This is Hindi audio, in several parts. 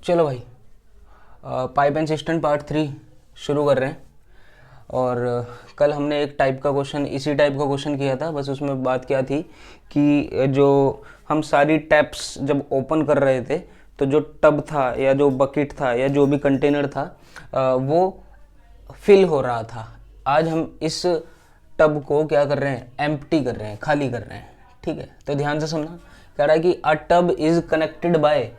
चलो भाई, पाइप एंड सिस्टम पार्ट 3 शुरू कर रहे हैं। और कल हमने एक टाइप का क्वेश्चन, इसी टाइप का क्वेश्चन किया था। बस उसमें बात क्या थी कि जो हम सारी टैप्स जब ओपन कर रहे थे तो जो टब था या जो बकेट था या जो भी कंटेनर था वो फिल हो रहा था। आज हम इस टब को क्या कर रहे हैं, एम्प्टी कर रहे हैं, खाली कर रहे हैं। ठीक है, तो ध्यान से सुनना। कह रहा है कि a tub is connected by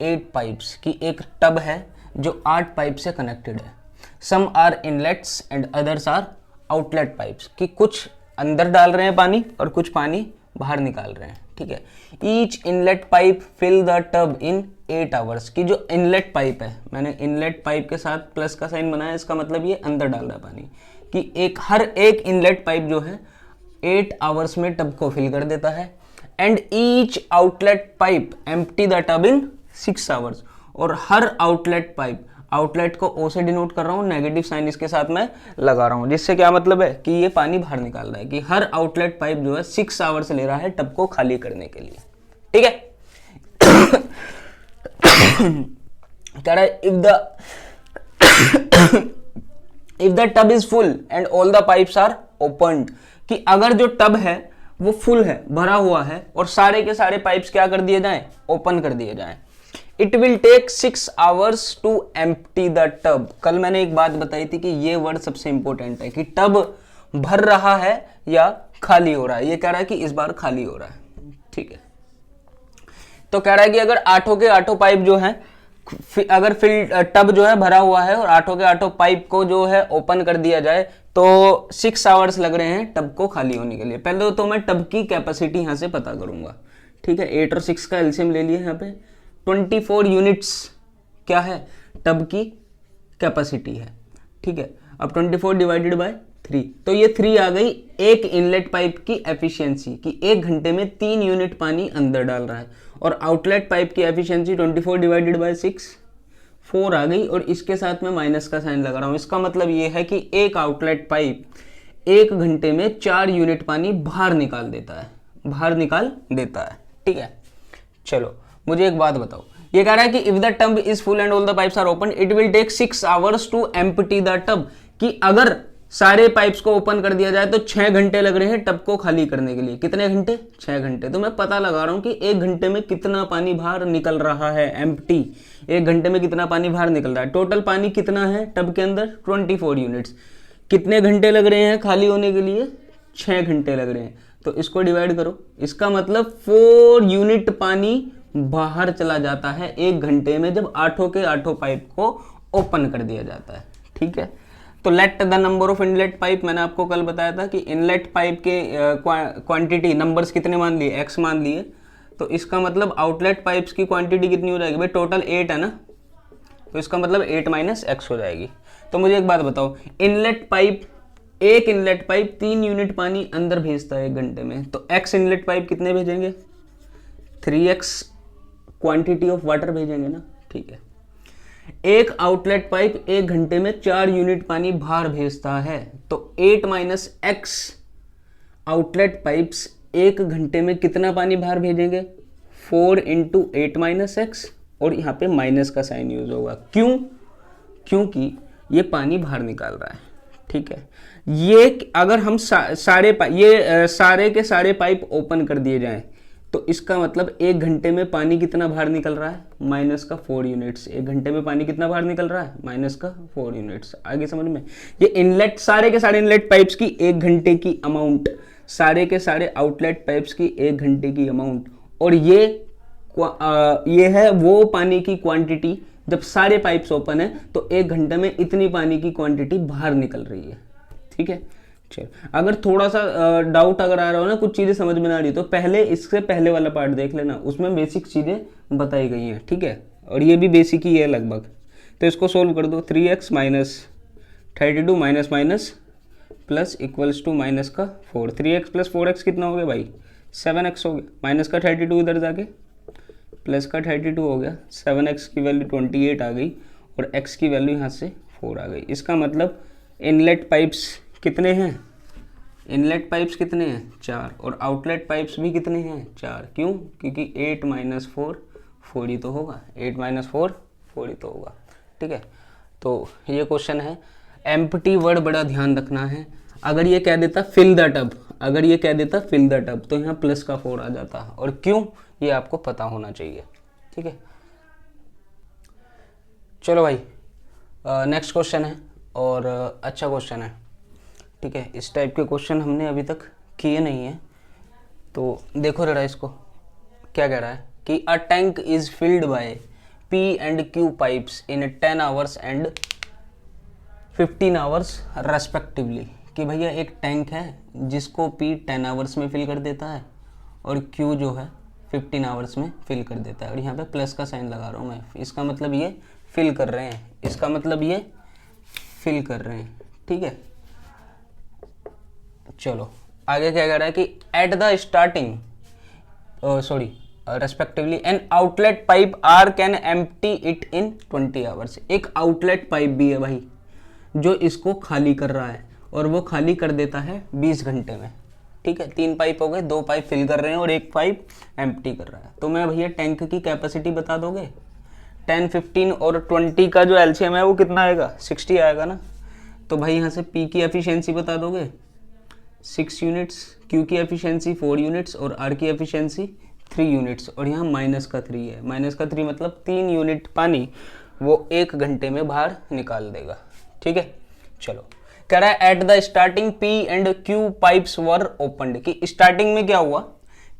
8 pipes, कि एक टब है जो 8 पाइप से कनेक्टेड है। Some are inlets and others are outlet pipes, कि कुछ अंदर डाल रहे हैं पानी और कुछ पानी बाहर निकाल रहे हैं। ठीक है, each inlet pipe fill the tub in 8 hours, की जो इनलेट पाइप है, मैंने इनलेट पाइप के साथ प्लस का साइन बनाया, इसका मतलब ये अंदर डाल रहा है पानी, कि हर एक इनलेट पाइप जो है 8 आवर्स में टब को फिल कर देता है। And each outlet pipe empty the tub in 6 hours, और हर आउटलेट पाइप, आउटलेट को ओ से डिनोट कर रहा हूँ, नेगेटिव साइन इसके साथ मैं लगा रहा हूँ, जिससे क्या मतलब है कि ये पानी बाहर निकाल रहा है, कि हर आउटलेट पाइप जो है 6 आवर्स ले रहा है टब को खाली करने के लिए। ठीक है, कह रहा है if the tub is full and all the pipes are opened, कि अगर जो टब है वो फुल है, भरा हुआ है, और सारे के सारे पाइप्स क्या कर दिए जाएं, ओपन कर दिए जाएं। It will take 6 hours to empty the tub. कल मैंने एक बात बताई थी कि ये वर्ड सबसे इंपॉर्टेंट है, कि टब भर रहा है या खाली हो रहा है। ये कह रहा है कि इस बार खाली हो रहा है। ठीक है, तो कह रहा है कि अगर 8 के 8 पाइप जो है, अगर टब जो है भरा हुआ है और 8 के 8 पाइप को जो है ओपन कर दिया जाए तो 6 आवर्स लग रहे हैं टब को खाली होने के लिए। पहले तो मैं टब की कैपेसिटी यहां से पता करूंगा। ठीक है, 8 और 6 का एलसीएम ले लिए, यहाँ पे 24 यूनिट्स क्या है, टब की कैपेसिटी है। ठीक है, अब 24 डिवाइडेड बाय 3, तो ये 3 आ गई एक इनलेट पाइप की एफिशिएंसी, कि 1 घंटे में 3 यूनिट पानी अंदर डाल रहा है। और आउटलेट पाइप की एफिशिएंसी 24 डिवाइडेड बाय 6, 4 आ गई, और इसके साथ में माइनस का साइन लगा रहा हूं। इसका मतलब ये है कि एक आउटलेट पाइप 1 घंटे में 4 यूनिट पानी बाहर निकाल देता है, बाहर निकाल देता है। ठीक है, चलो मुझे एक बात बताओ। ये कह रहा है कि if the tub is full and all the pipes are open it will take 6 hours to empty the tub, कि अगर सारे पाइप्स को ओपन कर दिया जाए तो 6 घंटे लग रहे हैं टब को खाली करने के लिए। कितने घंटे? 6 घंटे। तो मैं पता लगा रहा हूं कि 1 घंटे में कितना पानी बाहर निकल रहा है, एम्प्टी। 1 घंटे में कितना पानी बाहर निकल रहा है, टोटल पानी कितना है टब के अंदर, 24 यूनिट्स। कितने घंटे लग रहे हैं खाली होने के लिए? 6 घंटे लग रहे हैं। तो इसको डिवाइड करो, इसका मतलब 4 यूनिट पानी बाहर चला जाता है 1 घंटे में, जब 8 के 8 पाइप को ओपन कर दिया जाता है। ठीक है, तो let the number of inlet pipe, मैंने आपको कल बताया था कि इनलेट पाइप के क्वांटिटी नंबर्स कितने मान लिए, x मान लिए। तो इसका मतलब आउटलेट पाइप्स की क्वांटिटी कितनी हो जाएगी भाई, टोटल 8 है ना, तो इसका मतलब 8 माइनस x हो जाएगी। तो मुझे एक बात बताओ, इनलेट पाइप, एक इनलेट पाइप 3 यूनिट पानी अंदर भेजता है 1 घंटे में, तो x इनलेट पाइप कितने भेजेंगे, 3x क्वांटिटी ऑफ वाटर भेजेंगे ना। ठीक है, एक आउटलेट पाइप 1 घंटे में 4 यूनिट पानी बाहर भेजता है, तो 8 माइनस एक्स आउटलेट पाइप्स 1 घंटे में कितना पानी बाहर भेजेंगे, 4 इंटू 8 माइनस एक्स, और यहाँ पे माइनस का साइन यूज होगा। क्यों? क्योंकि ये पानी बाहर निकाल रहा है। ठीक है, ये अगर हम सारे के सारे पाइप ओपन कर दिए जाएं तो इसका मतलब 1 घंटे में पानी कितना बाहर निकल रहा है, माइनस का 4 यूनिट्स। 1 घंटे में पानी कितना बाहर निकल रहा है, माइनस का 4 यूनिट्स। आगे समझ में? ये इनलेट, सारे के सारे इनलेट पाइप्स की 1 घंटे की अमाउंट, सारे के सारे आउटलेट पाइप्स की 1 घंटे की अमाउंट, और ये है वो पानी की क्वांटिटी जब सारे पाइप्स ओपन है तो 1 घंटे में इतनी पानी की क्वांटिटी बाहर निकल रही है। ठीक है, चलो अगर थोड़ा सा डाउट अगर आ रहा हो ना, कुछ चीजें समझ में ना आ रही, तो पहले इससे पहले वाला पार्ट देख लेना, उसमें बेसिक चीजें बताई गई हैं। ठीक है, और ये भी बेसिक ही है लगभग। तो इसको सोल्व कर दो, 3x minus 32 minus minus plus equals to minus का 4, 3x प्लस 4x कितना हो गया भाई, 7x हो गया, माइनस का 32 इधर जाके प्लस का 32 हो गया, 7x की वैल्यू 28 आ गई, और x की वैल्यू यहाँ से 4 आ गई। इसका मतलब इनलेट पाइप्स कितने हैं, इनलेट पाइप्स कितने हैं, 4, और आउटलेट पाइप्स भी कितने हैं, 4। क्यों? क्योंकि 8 माइनस 4 4 ही तो होगा, 8 माइनस 4 4 ही तो होगा। ठीक है, तो ये क्वेश्चन है। एम्प्टी वर्ड बड़ा ध्यान रखना है। अगर ये कह देता फिल द टब, अगर ये कह देता फिल द टब, तो यहाँ प्लस का 4 आ जाता, और क्यों ये आपको पता होना चाहिए। ठीक है, चलो भाई नेक्स्ट क्वेश्चन है, और अच्छा क्वेश्चन है। ठीक है, इस टाइप के क्वेश्चन हमने अभी तक किए नहीं है, तो देखो जरा इसको क्या कह रहा है कि a tank is filled by P and Q pipes in 10 hours and 15 hours respectively. कि भैया एक टैंक है जिसको P 10 आवर्स में फिल कर देता है और Q जो है 15 आवर्स में फिल कर देता है, और यहाँ पे प्लस का साइन लगा रहा हूँ मैं। इसका मतलब ये फिल कर रहे हैं, इसका मतलब ये फिल कर रहे हैं। ठीक है, चलो आगे क्या कह रहा है कि at the starting respectively an outlet pipe R can empty it in 20 hours. एक आउटलेट पाइप भी है भाई जो इसको खाली कर रहा है, और वो खाली कर देता है 20 घंटे में। ठीक है, 3 पाइप हो गए, 2 पाइप फिल कर रहे हैं और 1 पाइप एम्प्टी कर रहा है। तो मैं भैया टैंक की कैपेसिटी बता दोगे? 10, 15 और 20 का जो एलसीएम है वो कितना आएगा? 60 आएगा ना। तो भाई यहाँ से पी की एफिशिएंसी बता दोगे? 6 यूनिट्स, क्यू की एफिशिएंसी 4 यूनिट्स और आर की एफिशिएंसी 3 यूनिट्स, और यहाँ माइनस का 3 है। माइनस का 3 मतलब 3 यूनिट पानी वो 1 घंटे में बाहर निकाल देगा। ठीक है, चलो कह रहा है eight the starting P and Q pipes were opened. कि स्टार्टिंग में क्या हुआ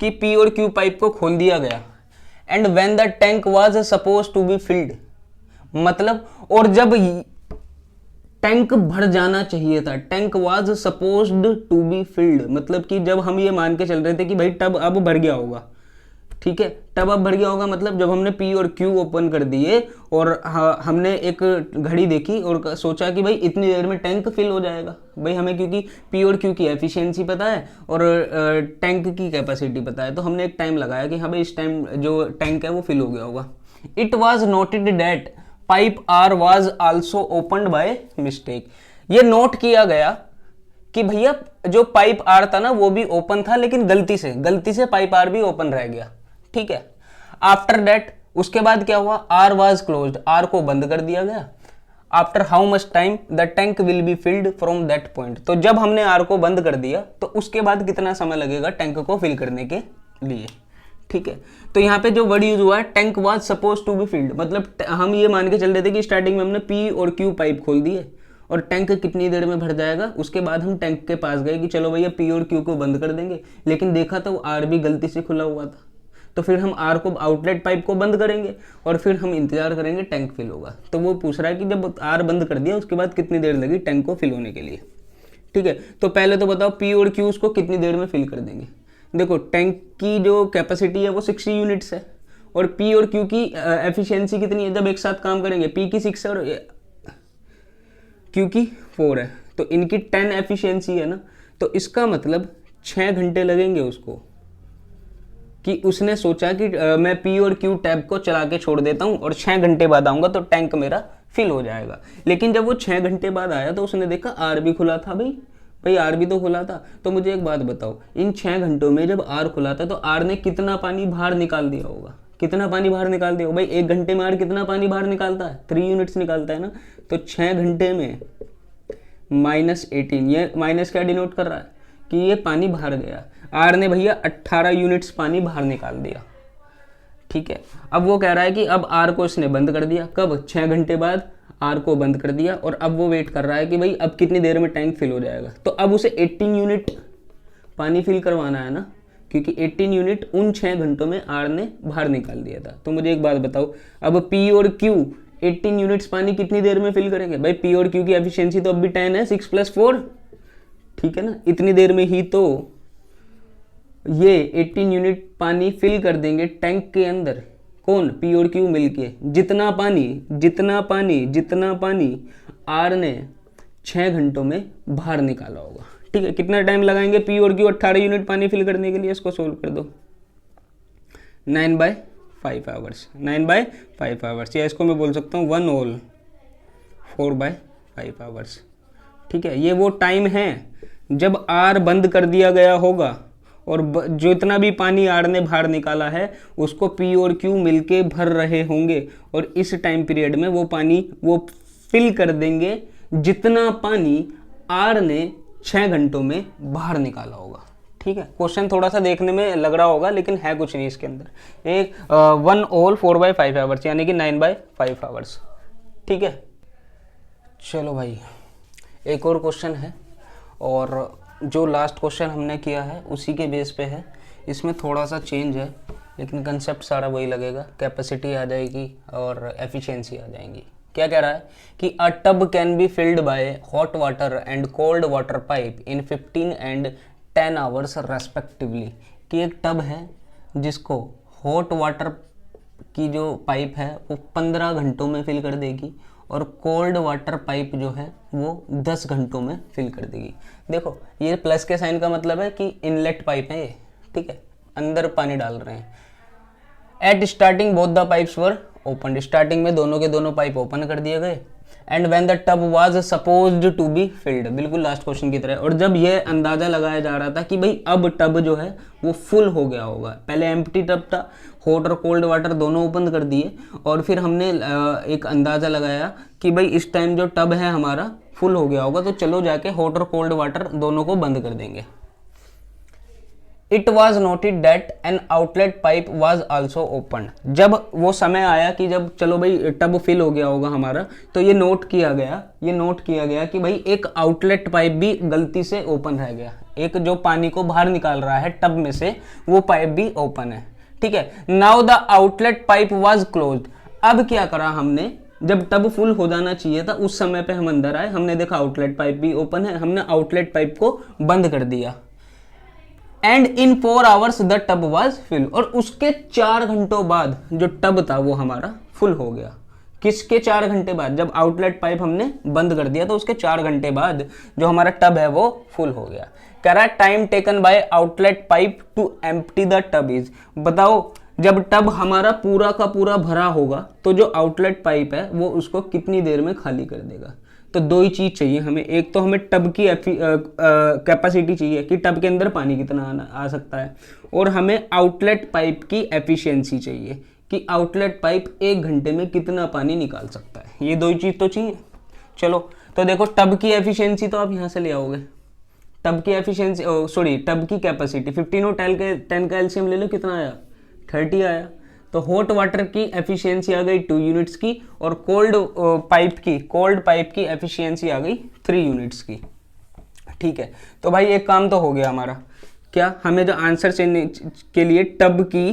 कि P और Q पाइप को खोल दिया गया, and when the tank was suppose to be filled, मतलब और जब टैंक भर जाना चाहिए था, tank was supposed to be filled, मतलब कि जब हम ये मान के चल रहे थे कि भाई टब अब भर गया होगा। ठीक है, टब अब भर गया होगा मतलब जब हमने P और Q ओपन कर दिए और हमने एक घड़ी देखी और सोचा कि भाई इतनी देर में टैंक फिल हो जाएगा। भाई हमें क्योंकि P और Q की एफिशिएंसी पता है और टैंक की कैपेसिटी पता है, तो हमने एक टाइम लगाया कि हाँ भाई इस टाइम जो टैंक है वो फिल हो गया होगा। It was noted that pipe R was also opened by mistake. ये नोट किया गया कि भैया जो पाइप आर था ना वो भी ओपन था, लेकिन गलती से पाइप आर भी ओपन रह गया। ठीक है, आफ्टर दैट उसके बाद क्या हुआ? आर वाज क्लोज्ड, आर को बंद कर दिया गया। After how much time the tank will be filled from that point. तो जब हमने आर को बंद कर दिया तो उसके बाद कितना समय लगेगा टैंक को फिल करने के लिए। ठीक है, तो यहाँ पे जो वर्ड यूज हुआ है tank was suppose to be filled, मतलब हम ये मान के चल रहे थे कि स्टार्टिंग में हमने P और Q पाइप खोल दिए और टैंक कितनी देर में भर जाएगा। उसके बाद हम टैंक के पास गए कि चलो भैया P और Q को बंद कर देंगे, लेकिन देखा तो आर भी गलती से खुला हुआ था। तो फिर हम आर को, आउटलेट पाइप को बंद करेंगे और फिर हम इंतजार करेंगे टैंक फिल होगा। तो वो पूछ रहा है कि जब आर बंद कर दिया उसके बाद कितनी देर लगी टैंक को फिल होने के लिए। ठीक है, तो पहले तो बताओ P और Q उसको कितनी देर में फिल कर देंगे। देखो टैंक की जो कैपेसिटी है वो 60 यूनिट्स है और P और Q की एफिशिएंसी कितनी है जब एक साथ काम करेंगे? P की 6 और Q की 4 है, तो इनकी 10 एफिशिएंसी है ना। तो इसका मतलब 6 घंटे लगेंगे उसको, कि उसने सोचा कि मैं P और Q टैब को चला के छोड़ देता हूँ और 6 घंटे बाद आऊँगा तो टैंक मेरा फिल हो जाएगा। लेकिन जब वो 6 घंटे बाद आया तो उसने देखा आर भी खुला था। भाई आर भी तो खुला था। तो मुझे एक बात बताओ, इन 6 घंटों में जब आर खुला था तो आर ने कितना पानी बाहर निकाल दिया होगा? कितना पानी बाहर निकाल दिया होगा? भाई 1 घंटे में आर कितना पानी बाहर निकालता है? 3 यूनिट्स निकालता है ना। तो 6 घंटे में -18, ये माइनस क्या डिनोट कर रहा है कि ये पानी बाहर गया। आर ने भैया 18 यूनिट्स पानी बाहर निकाल दिया। ठीक है, अब वो कह रहा है कि अब आर को इसने बंद कर दिया। कब? 6 घंटे बाद आर को बंद कर दिया और अब वो वेट कर रहा है कि भाई अब कितनी देर में टैंक फिल हो जाएगा। तो अब उसे 18 यूनिट पानी फिल करवाना है ना, क्योंकि 18 यूनिट उन 6 घंटों में आर ने बाहर निकाल दिया था। तो मुझे एक बात बताओ, अब P और Q 18 यूनिट्स पानी कितनी देर में फिल करेंगे? भाई P और Q की एफिशिएंसी तो अब भी 10 है, 6 + 4। ठीक है ना, इतनी देर में ही तो ये 18 यूनिट पानी फिल कर देंगे टैंक के अंदर। कौन? P और Q मिलके। जितना पानी आर ने 6 घंटों में बाहर निकाला होगा। ठीक है, कितना टाइम लगाएंगे P और Q 18 यूनिट पानी फिल करने के लिए? इसको सोल्व कर दो। 9/5 आवर्स, 9/5 आवर्स, या इसको मैं बोल सकता हूँ 1 होल 4/5 आवर्स। ठीक है, ये वो टाइम है जब आर बंद कर दिया गया होगा और जितना भी पानी आर ने बाहर निकाला है उसको पी और क्यू मिलके भर रहे होंगे, और इस टाइम पीरियड में वो पानी वो फिल कर देंगे जितना पानी आर ने 6 घंटों में बाहर निकाला होगा। ठीक है, क्वेश्चन थोड़ा सा देखने में लग रहा होगा लेकिन है कुछ नहीं इसके अंदर। एक 1 होल 4/5 आवर्स यानी कि 9/5 आवर्स। ठीक है, चलो भाई एक और क्वेश्चन है, और जो लास्ट क्वेश्चन हमने किया है उसी के बेस पे है। इसमें थोड़ा सा चेंज है लेकिन कंसेप्ट सारा वही लगेगा। कैपेसिटी आ जाएगी और एफिशिएंसी आ जाएंगी। क्या कह रहा है कि a tub can be filled by hot water and cold water pipe in 15 and 10 hours respectively. कि एक टब है जिसको हॉट वाटर की जो पाइप है वो 15 घंटों में फिल कर देगी और कोल्ड वाटर पाइप जो है वो 10 घंटों में फिल कर देगी। देखो ये प्लस के साइन का मतलब है कि इनलेट पाइप है ये। ठीक है, अंदर पानी डाल रहे हैं। At starting both the pipes were open. Starting में दोनों के दोनों पाइप ओपन कर दिए गए। And when the tub was supposed to be filled, बिल्कुल लास्ट क्वेश्चन की तरह। और जब यह अंदाजा लगाया जा रहा था कि भाई अब टब जो है वो फुल हो गया होगा, पहले एम्प्टी टब था, हॉट और कोल्ड वाटर दोनों ओपन कर दिए, और फिर हमने एक अंदाजा लगाया कि भाई इस टाइम जो टब है हमारा फुल हो गया होगा, तो चलो जाके हॉट और कोल्ड वाटर दोनों को बंद कर देंगे। It was noted that N outlet pipe was also open. जब वो समय आया कि जब चलो भाई टब फिल हो गया होगा हमारा, तो ये नोट किया गया कि भाई एक आउटलेट पाइप भी गलती से ओपन रह गया। एक जो पानी को बाहर निकाल रहा है टब में से वो पाइप भी ओपन है। ठीक है, now the outlet pipe was closed. अब क्या करा हमने, जब टब फुल हो जाना चाहिए था उस समय पे हम अंदर आए, हमने देखा आउटलेट पाइप भी ओपन है, हमने आउटलेट पाइप को बंद कर दिया। And in 4 hours the tub was fill. और उसके 4 घंटों बाद जो टब था वो हमारा फुल हो गया। किसके 4 घंटे बाद? जब आउटलेट पाइप हमने बंद कर दिया तो उसके 4 घंटे बाद जो हमारा टब है वो फुल हो गया। कह रहा है time taken by outlet pipe to empty the tub is. बताओ जब टब हमारा पूरा का पूरा भरा होगा तो जो आउटलेट पाइप है वो उसको कितनी देर में खाली कर देगा। तो दो ही चीज चाहिए हमें, एक तो हमें टब की कैपेसिटी चाहिए कि टब के अंदर पानी कितना आ सकता है, और हमें आउटलेट पाइप की एफिशिएंसी चाहिए कि आउटलेट पाइप 1 घंटे में कितना पानी निकाल सकता है। ये दो ही चीज तो चाहिए। चलो तो देखो टब की एफिशिएंसी तो आप यहाँ से ले आओगे। टब की एफिशिएंसी टब की कैपेसिटी 15 और 10 का एलसीएम ले लो, कितना आया? 30 आया। तो हॉट वाटर की एफिशिएंसी आ गई 2 यूनिट्स की, और कोल्ड पाइप की एफिशिएंसी आ गई 3 यूनिट्स की। ठीक है, तो भाई एक काम तो हो गया हमारा। क्या हमें जो आंसर के लिए टब की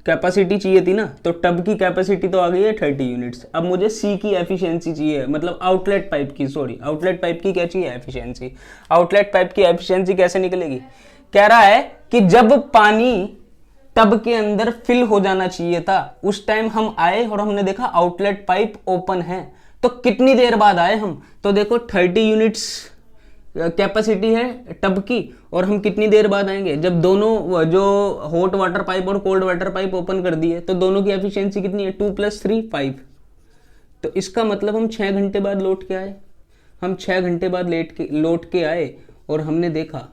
कैपेसिटी चाहिए थी ना, तो टब की कैपेसिटी तो आ गई है 30 यूनिट्स। अब मुझे सी की एफिशिएंसी चाहिए, मतलब आउटलेट पाइप की क्या चाहिए? एफिशिएंसी। आउटलेट पाइप की एफिशिएंसी कैसे निकलेगी? कह रहा है कि जब पानी टब के अंदर फिल हो जाना चाहिए था उस टाइम हम आए और हमने देखा आउटलेट पाइप ओपन है, तो कितनी देर बाद आए हम? तो देखो 30 यूनिट्स कैपेसिटी है टब की, और हम कितनी देर बाद आएंगे? जब दोनों जो हॉट वाटर पाइप और कोल्ड वाटर पाइप ओपन कर दिए तो दोनों की एफिशिएंसी कितनी है? 2 + 3 5। तो इसका मतलब हम 6 घंटे बाद लौट के आए। हम 6 घंटे बाद लौट के आए और हमने देखा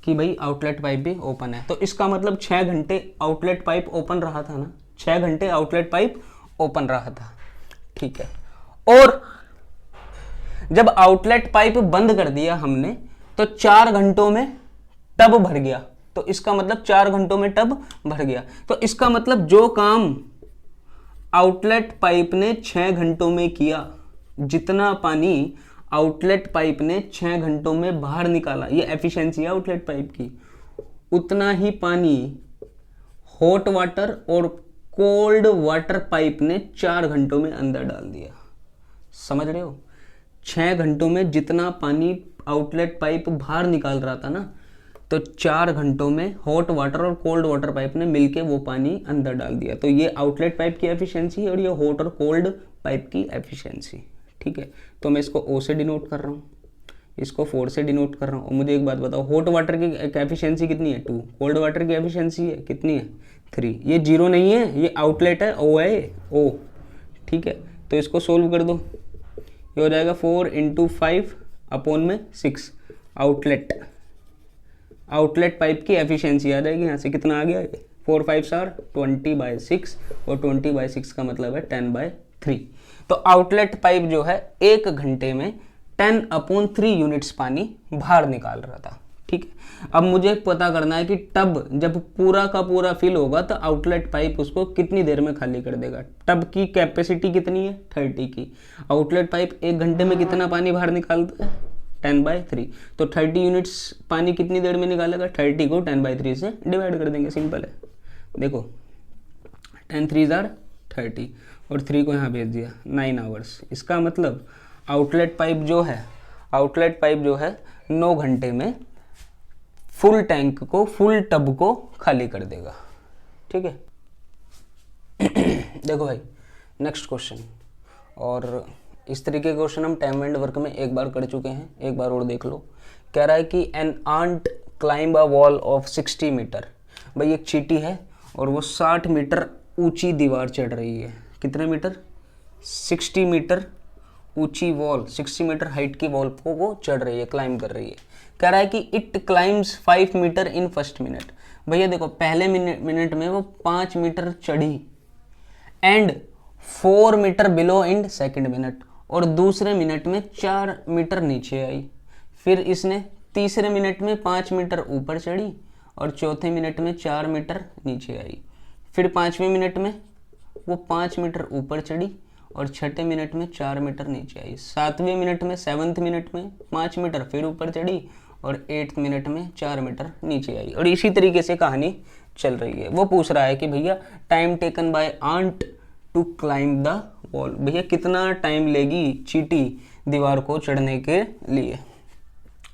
कि भाई आउटलेट पाइप भी ओपन है। तो इसका मतलब 6 घंटे आउटलेट पाइप ओपन रहा था ना, 6 घंटे आउटलेट पाइप ओपन रहा था। ठीक है, और जब आउटलेट पाइप बंद कर दिया हमने तो 4 घंटों में टब भर गया। तो इसका मतलब 4 घंटों में टब भर गया। तो इसका मतलब जो काम आउटलेट पाइप ने 6 घंटों में किया, जितना पानी आउटलेट पाइप ने 6 घंटों में बाहर निकाला, ये एफिशिएंसी है आउटलेट पाइप की, उतना ही पानी हॉट वाटर और कोल्ड वाटर पाइप ने 4 घंटों में अंदर डाल दिया। समझ रहे हो? 6 घंटों में जितना पानी आउटलेट पाइप बाहर निकाल रहा था ना, तो 4 घंटों में हॉट वाटर और कोल्ड वाटर पाइप ने मिलके वो पानी अंदर डाल दिया। तो ये आउटलेट पाइप की एफिशिएंसी और ये हॉट और कोल्ड पाइप की एफिशिएंसी। ठीक है, तो मैं इसको O से डिनोट कर रहा हूँ, इसको 4 से डिनोट कर रहा हूँ। और मुझे एक बात बताओ, हॉट वाटर की एफिशिएंसी कितनी है? 2। कोल्ड वाटर की एफिशिएंसी है कितनी है? 3। ये 0 नहीं है, ये आउटलेट है, O है, O। ठीक है, तो इसको सोल्व कर दो, ये हो जाएगा 4 × 5 / 6 आउटलेट। आउटलेट पाइप की एफिशिएंसी आ जाएगी यहाँ से, कितना आ गया ये 4 5 आर 20/6 और 20/6 का मतलब है 10/3। तो आउटलेट पाइप जो है 1 घंटे में 10/3 यूनिट्स पानी बाहर निकाल रहा था। ठीक है, अब मुझे पता करना है कि टब जब पूरा का पूरा फिल होगा तो आउटलेट पाइप उसको कितनी देर में खाली कर देगा। टब की कैपेसिटी कितनी है 30 की, आउटलेट पाइप 1 घंटे में कितना पानी बाहर निकालता है 10/3। तो 30 यूनिट्स पानी कितनी देर में निकालेगा, 30 को 10/3 से डिवाइड कर देंगे, सिंपल है। देखो 10 3 आर 30 और 3 को यहाँ भेज दिया 9 आवर्स। इसका मतलब आउटलेट पाइप जो है 9 घंटे में फुल टैंक को, फुल टब को खाली कर देगा। ठीक है देखो भाई नेक्स्ट क्वेश्चन, और इस तरीके के क्वेश्चन हम टाइम एंड वर्क में एक बार कर चुके हैं, एक बार और देख लो। कह रहा है कि an ant climb a wall of 60 metre. भाई एक चींटी है और वो 60 मीटर ऊंची दीवार चढ़ रही है। कितने मीटर, 60 मीटर ऊंची वॉल, 60 मीटर हाइट की वॉल को वो चढ़ रही है, क्लाइंब कर रही है। कह रहा है कि it climbs 5 metre in first minute. भैया देखो पहले मिनट में वो 5 मीटर चढ़ी and 4 metre below in second minute, और दूसरे मिनट में 4 मीटर नीचे आई। फिर इसने तीसरे मिनट में 5 मीटर ऊपर चढ़ी और चौथे मिनट में 4 मीटर नीचे आई। फिर 5वें मिनट में वो 5 मीटर ऊपर चढ़ी और छठे मिनट में 4 मीटर नीचे आई। 7वें मिनट में 7th मिनट में 5 मीटर फिर ऊपर चढ़ी और 8th मिनट में 4 मीटर नीचे आई। और इसी तरीके से कहानी चल रही है। वो पूछ रहा है कि भैया time taken by ant to climb the wall, भैया कितना टाइम लेगी चींटी दीवार को चढ़ने के लिए।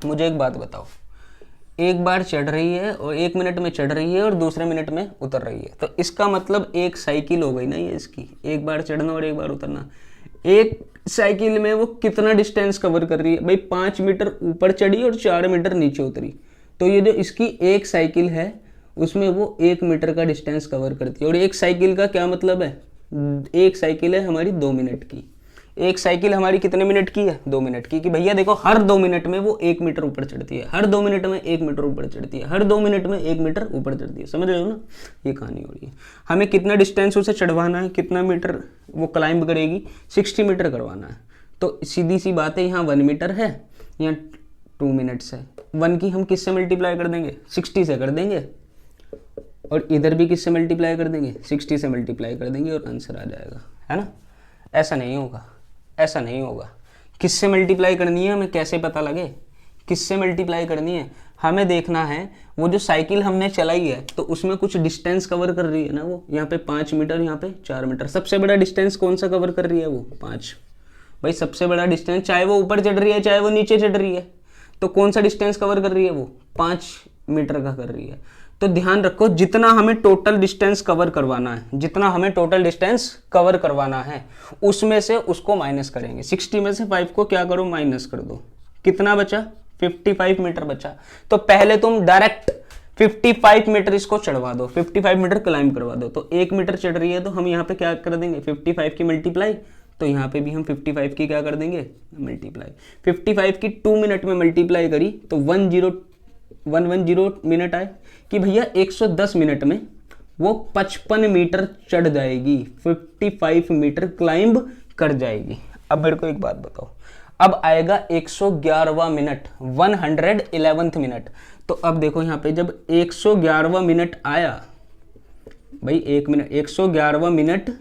मुझे एक बात बताओ, एक बार चढ़ रही है और 1 मिनट में चढ़ रही है और दूसरे मिनट में उतर रही है, तो इसका मतलब एक साइकिल हो गई ना ये इसकी, एक बार चढ़ना और एक बार उतरना। एक साइकिल में वो कितना डिस्टेंस कवर कर रही है भाई, 5 मीटर ऊपर चढ़ी और 4 मीटर नीचे उतरी। तो ये जो इसकी एक साइकिल है उसमें वो 1 मीटर का डिस्टेंस कवर करती है। और एक साइकिल का क्या मतलब है, एक साइकिल है हमारी 2 मिनट की। एक साइकिल हमारी कितने मिनट की है, 2 मिनट की। कि भैया देखो हर 2 मिनट में वो 1 मीटर ऊपर चढ़ती है, हर 2 मिनट में 1 मीटर ऊपर चढ़ती है, हर 2 मिनट में 1 मीटर ऊपर चढ़ती है। समझ रहे हो ना, ये कहानी हो रही है। हमें कितना डिस्टेंस उसे चढ़वाना है, कितना मीटर वो क्लाइंब करेगी, 60 मीटर करवाना है। तो सीधी सी बात है, यहाँ 1 मीटर है, यहाँ 2 मिनट्स है। 1 की हम किससे मल्टीप्लाई कर देंगे, 60 से कर देंगे, और इधर भी किससे मल्टीप्लाई कर देंगे, 60 से मल्टीप्लाई कर देंगे और आंसर आ जाएगा, है ना। ऐसा नहीं होगा, ऐसा नहीं होगा। किससे मल्टीप्लाई करनी है हमें कैसे पता लगे, किससे मल्टीप्लाई करनी है हमें देखना है। वो जो साइकिल हमने चलाई है तो उसमें कुछ डिस्टेंस कवर कर रही है ना वो, यहाँ पे 5 मीटर, यहाँ पे 4 मीटर। सबसे बड़ा डिस्टेंस कौन सा कवर कर रही है वो, 5। भाई सबसे बड़ा डिस्टेंस, चाहे वो ऊपर चढ़ रही है चाहे वो नीचे चढ़ रही है, तो कौन सा डिस्टेंस कवर कर रही है वो, 5 मीटर का कर रही है। तो ध्यान रखो जितना हमें टोटल डिस्टेंस कवर करवाना है, जितना हमें टोटल डिस्टेंस कवर करवाना है उसमें से उसको माइनस करेंगे। 60 में से 5 को क्या करो, माइनस कर दो। कितना बचा, 55 मीटर बचा। तो पहले तुम डायरेक्ट 55 मीटर इसको चढ़वा दो, 55 मीटर क्लाइंब करवा दो। तो 1 मीटर चढ़ रही है तो हम यहाँ पे क्या कर देंगे, 55 की मल्टीप्लाई। तो यहाँ पे भी हम 55 की क्या कर देंगे, मल्टीप्लाई। 55 की 2 मिनट में मल्टीप्लाई करी तो 110 मिनट आए कि भैया 110 मिनट में वो 55 मीटर चढ़ जाएगी, 55 मीटर क्लाइंब कर जाएगी। अब मेरे को एक बात बताओ, अब आएगा 111वां मिनट, 111th मिनट। तो अब देखो यहाँ पे जब 111वां मिनट आया, भाई 1 मिनट 111वां मिनट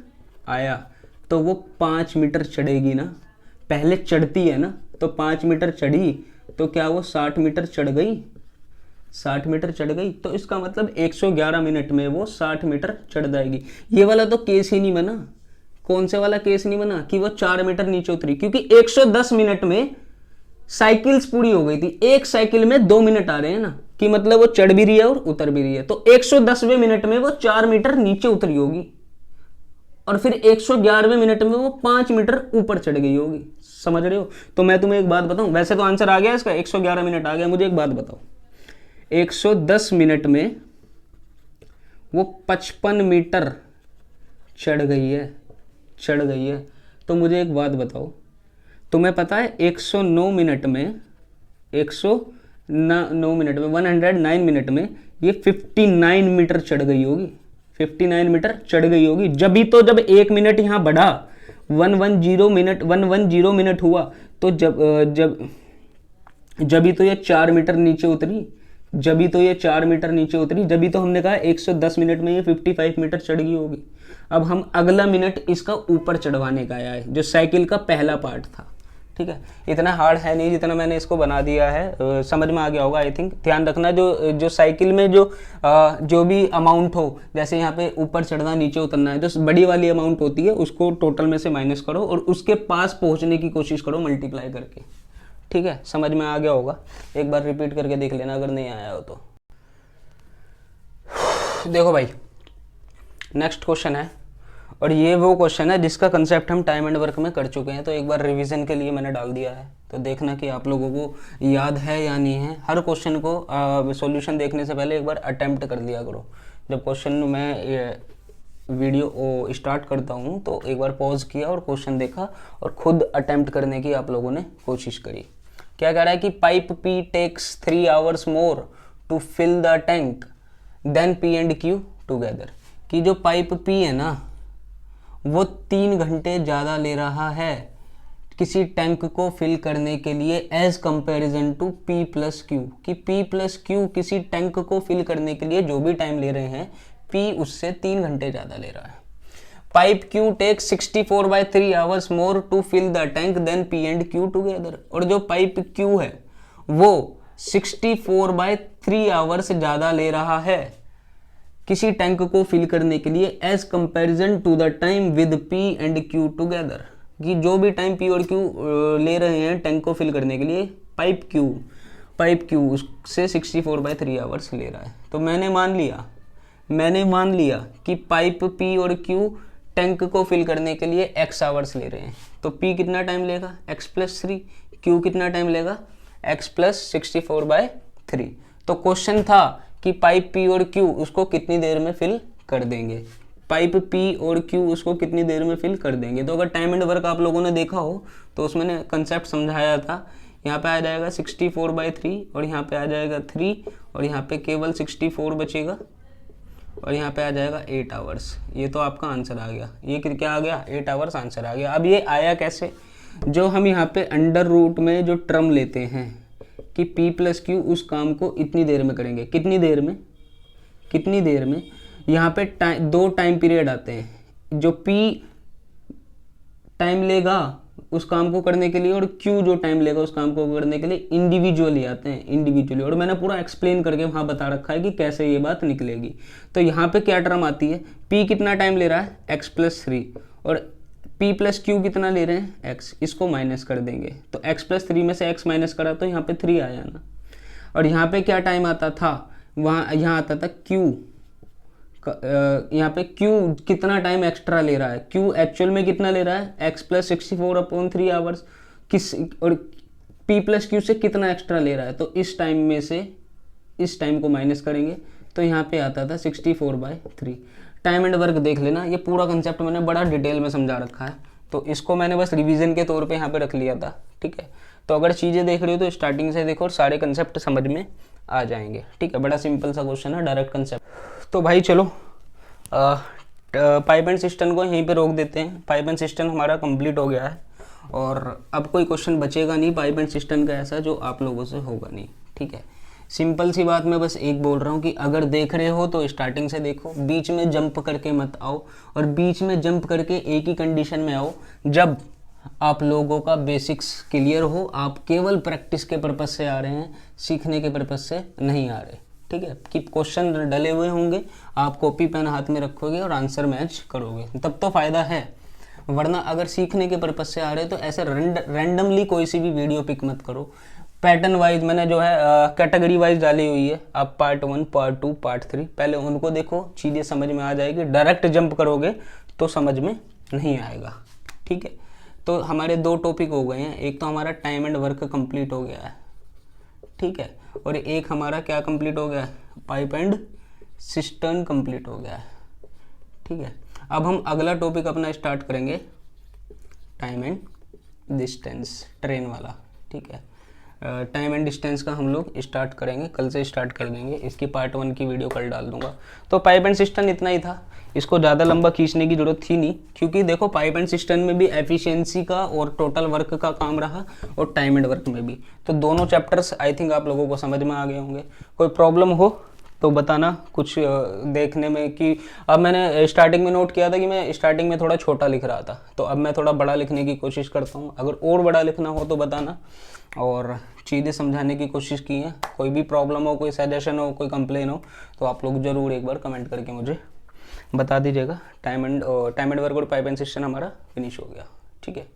आया तो वो 5 मीटर चढ़ेगी ना, पहले चढ़ती है ना, तो 5 मीटर चढ़ी तो क्या वो 60 मीटर चढ़ गई, 60 मीटर चढ़ गई। तो इसका मतलब 111 मिनट में वो 60 मीटर चढ़ जाएगी। ये वाला तो केस ही नहीं बना। कौन से वाला केस नहीं बना कि वो 4 मीटर नीचे उतरी, क्योंकि 110 मिनट में साइकिल्स पूरी हो गई थी। एक साइकिल में 2 मिनट आ रहे हैं ना, कि मतलब वो चढ़ भी रही है और उतर भी रही है। तो 110वें मिनट में वो 4 मीटर नीचे उतरी होगी और फिर 111वें मिनट में वो 5 मीटर ऊपर चढ़ गई होगी। समझ रहे हो। तो मैं तुम्हें एक बात बताऊं, वैसे तो आंसर आ गया इसका, 111 मिनट आ गया। मुझे एक बात बताओ, 110 मिनट में वो 55 मीटर चढ़ गई है, चढ़ गई है। तो मुझे एक बात बताओ, तुम्हें पता है 109 मिनट में 109 9 मिनट में, 109 मिनट में ये 59 मीटर चढ़ गई होगी, 59 मीटर चढ़ गई होगी। जब 1 मिनट यहाँ बढ़ा, 110 मिनट हुआ, तो जब तो ये 4 मीटर नीचे उतरी, जब तो हमने कहा 110 मिनट में ये 55 मीटर चढ़ गई होगी। अब हम अगला मिनट इसका ऊपर चढ़वाने का आया है, जो साइकिल का पहला पार्ट था। ठीक है, इतना हार्ड है नहीं जितना मैंने इसको बना दिया है, समझ में आ गया होगा आई थिंक। ध्यान रखना, जो साइकिल में जो भी अमाउंट हो, जैसे यहाँ पे ऊपर चढ़ना नीचे उतरना है, जो बड़ी वाली अमाउंट होती है उसको टोटल में से माइनस करो और उसके पास पहुँचने की कोशिश करो मल्टीप्लाई करके। ठीक है, समझ में आ गया होगा। एक बार रिपीट करके देख लेना अगर नहीं आया हो तो। देखो भाई, नेक्स्ट क्वेश्चन है, और ये वो क्वेश्चन है जिसका कंसेप्ट हम टाइम एंड वर्क में कर चुके हैं, तो एक बार रिवीजन के लिए मैंने डाल दिया है, तो देखना कि आप लोगों को याद है या नहीं है। हर क्वेश्चन को सॉल्यूशन देखने से पहले एक बार अटेम्प्ट कर लिया करो। जब क्वेश्चन मैं वीडियो स्टार्ट करता हूँ तो एक बार पॉज किया और क्वेश्चन देखा और खुद अटेम्प्ट करने की आप लोगों ने कोशिश करी। क्या कह रहा है कि pipe P takes 3 hours more to fill the tank then P and Q together, कि जो पाइप पी है ना वो 3 घंटे ज़्यादा ले रहा है किसी टैंक को फिल करने के लिए as comparison to P plus Q, कि P प्लस क्यू किसी टैंक को फिल करने के लिए जो भी टाइम ले रहे हैं P उससे 3 घंटे ज़्यादा ले रहा है। Pipe Q takes 64/3 hours more to fill the tank then P and Q together, और जो पाइप Q है वो 64/3 आवर्स ज़्यादा ले रहा है किसी टैंक को फिल करने के लिए as comparison to the time with P and Q together, कि जो भी टाइम P और Q ले रहे हैं टैंक को फिल करने के लिए पाइप Q उससे 64/3 आवर्स ले रहा है। तो मैंने मान लिया कि पाइप P और Q टैंक को फिल करने के लिए x आवर्स ले रहे हैं, तो P कितना टाइम लेगा x प्लस 3, Q कितना टाइम लेगा x प्लस 64/3। तो क्वेश्चन था कि पाइप P और Q उसको कितनी देर में फिल कर देंगे, पाइप P और Q उसको कितनी देर में फिल कर देंगे। तो अगर टाइम एंड वर्क आप लोगों ने देखा हो तो उसमें कंसेप्ट समझाया था। यहाँ पे आ जाएगा 64/3 और यहाँ पे आ जाएगा 3 और यहाँ पे केवल 64 बचेगा और यहाँ पे आ जाएगा 8 आवर्स। ये तो आपका आंसर आ गया, ये क्या आ गया 8 आवर्स आंसर आ गया। अब ये आया कैसे, जो हम यहाँ पे अंडर रूट में जो टर्म लेते हैं कि P प्लस Q उस काम को इतनी देर में करेंगे, कितनी देर में यहाँ पे दो टाइम पीरियड आते हैं, जो P टाइम लेगा उस काम को करने के लिए और Q जो टाइम लेगा उस काम को करने के लिए इंडिविजुअली आते हैं, इंडिविजुअली। और मैंने पूरा एक्सप्लेन करके वहाँ बता रखा है कि कैसे ये बात निकलेगी। तो यहाँ पे क्या टर्म आती है, P कितना टाइम ले रहा है x प्लस 3 और P प्लस Q कितना ले रहे हैं x, इसको माइनस कर देंगे। तो x प्लस 3 में से x माइनस करा तो यहाँ पे 3 आया ना। और यहाँ पे क्या टाइम आता था, यहाँ आता था Q, यहाँ पे Q कितना टाइम एक्स्ट्रा ले रहा है, Q एक्चुअल में कितना ले रहा है x प्लस 64/3 आवर्स, और P प्लस Q से कितना एक्स्ट्रा ले रहा है, तो इस टाइम में से इस टाइम को माइनस करेंगे तो यहाँ पे आता था 64/3। टाइम एंड वर्क देख लेना, ये पूरा कंसेप्ट मैंने बड़ा डिटेल में समझा रखा है, तो इसको मैंने बस रिवीजन के तौर पे यहाँ पे रख लिया था। ठीक है, तो अगर चीज़ें देख रहे हो तो स्टार्टिंग से देखो और सारे कंसेप्ट समझ में आ जाएंगे। ठीक है, बड़ा सिंपल सा क्वेश्चन है, डायरेक्ट कंसेप्ट। तो भाई चलो पाइप एंड सिस्टम को यहीं पे रोक देते हैं। पाइप एंड सिस्टम हमारा कंप्लीट हो गया है और अब कोई क्वेश्चन बचेगा नहीं पाइप एंड सिस्टम का ऐसा जो आप लोगों से होगा नहीं। ठीक है, सिंपल सी बात, मैं बस एक बोल रहा हूँ कि अगर देख रहे हो तो स्टार्टिंग से देखो, बीच में जंप करके मत आओ, और बीच में जंप करके एक ही कंडीशन में आओ जब आप लोगों का बेसिक्स क्लियर हो, आप केवल प्रैक्टिस के पर्पस से आ रहे हैं, सीखने के पर्पस से नहीं आ रहे। ठीक है, कि क्वेश्चन डले हुए होंगे, आप कॉपी पेन हाथ में रखोगे और आंसर मैच करोगे तब तो फ़ायदा है, वरना अगर सीखने के पर्पस से आ रहे हो तो ऐसे रैंडमली कोई सी भी वीडियो पिक मत करो। पैटर्न वाइज मैंने जो है कैटेगरी वाइज डाली हुई है, आप पार्ट 1, पार्ट 2, पार्ट 3 पहले उनको देखो, चीज़ें समझ में आ जाएगी। डायरेक्ट जंप करोगे तो समझ में नहीं आएगा। ठीक है, तो हमारे 2 टॉपिक हो गए हैं, एक तो हमारा टाइम एंड वर्क कंप्लीट हो गया है। ठीक है, और एक हमारा क्या कंप्लीट हो गया है, पाइप एंड सिस्टम कंप्लीट हो गया है। ठीक है, अब हम अगला टॉपिक अपना स्टार्ट करेंगे, टाइम एंड डिस्टेंस, ट्रेन वाला। ठीक है, टाइम एंड डिस्टेंस का हम लोग स्टार्ट करेंगे, कल से स्टार्ट कर देंगे। इसकी पार्ट 1 की वीडियो कल डाल दूंगा। तो पाइप एंड सिस्टम इतना ही था, इसको ज़्यादा लंबा खींचने की जरूरत थी नहीं, क्योंकि देखो पाइप एंड सिस्टम में भी एफिशिएंसी का और टोटल वर्क का काम रहा, और टाइम एंड वर्क में भी। तो दोनों चैप्टर्स आई थिंक आप लोगों को समझ में आ गए होंगे। कोई प्रॉब्लम हो तो बताना कुछ देखने में, कि अब मैंने स्टार्टिंग में नोट किया था कि मैं स्टार्टिंग में थोड़ा छोटा लिख रहा था, तो अब मैं थोड़ा बड़ा लिखने की कोशिश करता हूँ। अगर और बड़ा लिखना हो तो बताना, और चीज़ें समझाने की कोशिश की है। कोई भी प्रॉब्लम हो, कोई सजेशन हो, कोई कंप्लेन हो, तो आप लोग ज़रूर एक बार कमेंट करके मुझे बता दीजिएगा। टाइम एंड वर्क और पाइप एंड सिस्टम हमारा फिनिश हो गया, ठीक है।